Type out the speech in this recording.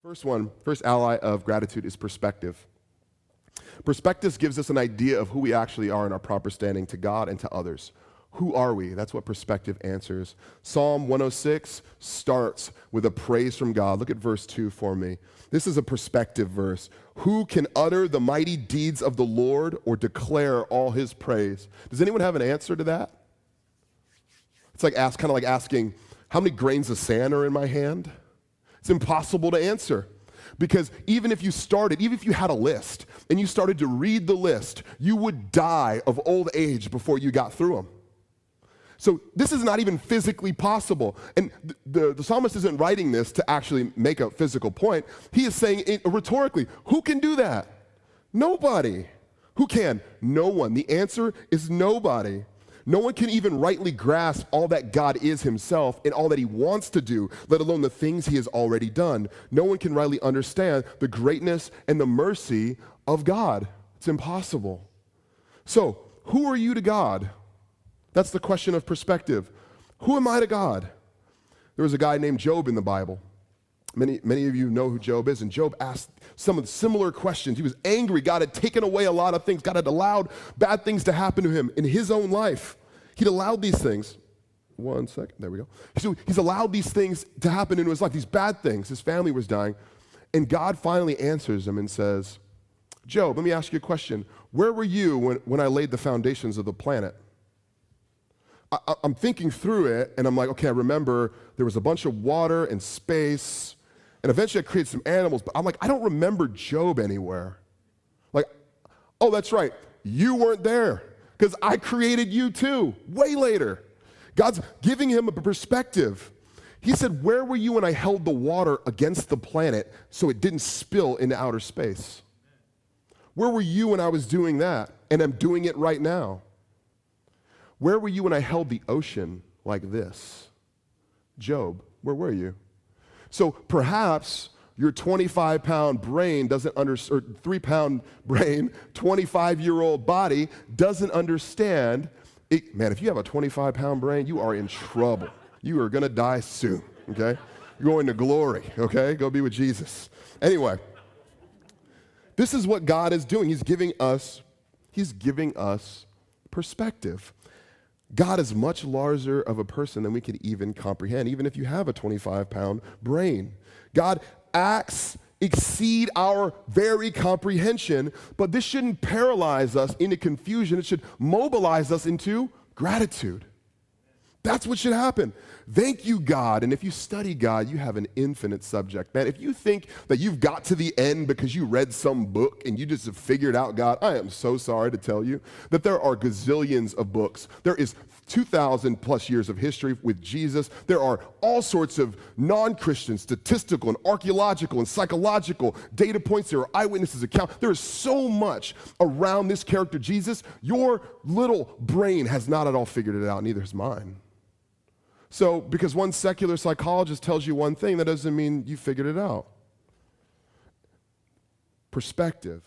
First ally of gratitude is perspective. Perspective gives us an idea of who we actually are in our proper standing to God and to others. Who are we? That's what perspective answers. Psalm 106 starts with a praise from God. Look at verse 2 for me. This is a perspective verse. Who can utter the mighty deeds of the Lord or declare all his praise? Does anyone have an answer to that? It's like kind of like asking, how many grains of sand are in my hand? It's impossible to answer. Because even if you had a list and you started to read the list, you would die of old age before you got through them. So this is not even physically possible. And the psalmist isn't writing this to actually make a physical point. He is saying it rhetorically, who can do that? Nobody. Who can? No one. The answer is nobody. No one can even rightly grasp all that God is himself and all that he wants to do, let alone the things he has already done. No one can rightly understand the greatness and the mercy of God. It's impossible. So, who are you to God? That's the question of perspective. Who am I to God? There was a guy named Job in the Bible. Many of you know who Job is, and Job asked some of the similar questions. He was angry. God had taken away a lot of things. God had allowed bad things to happen to him in his own life. He'd allowed these things. One second, there we go. So he's allowed these things to happen in his life, these bad things. His family was dying. And God finally answers him and says, Job, let me ask you a question. Where were you when I laid the foundations of the planet? I'm thinking through it, and I'm like, okay, I remember there was a bunch of water and space, and eventually I created some animals, but I'm like, I don't remember Job anywhere. Like, oh, that's right, you weren't there, because I created you too, way later. God's giving him a perspective. He said, where were you when I held the water against the planet so it didn't spill into outer space? Where were you when I was doing that? And I'm doing it right now. Where were you when I held the ocean like this? Job, where were you? So perhaps your 25-pound brain doesn't or 3-pound brain, 25-year-old body doesn't understand. Man, if you have a 25-pound brain, you are in trouble. You are going to die soon, okay? You're going to glory, okay? Go be with Jesus. Anyway, this is what God is doing. He's giving us perspective. God is much larger of a person than we can even comprehend, even if you have a 25-pound brain. God acts exceed our very comprehension, but this shouldn't paralyze us into confusion. It should mobilize us into gratitude. That's what should happen. Thank you, God. And if you study God, you have an infinite subject. Man, if you think that you've got to the end because you read some book and you just have figured out God, I am so sorry to tell you that there are gazillions of books. There is 2,000 plus years of history with Jesus. There are all sorts of non-Christian, statistical, and archaeological, and psychological data points. There are eyewitnesses' accounts. There is so much around this character, Jesus. Your little brain has not at all figured it out, neither has mine. So, because one secular psychologist tells you one thing, that doesn't mean you figured it out. Perspective.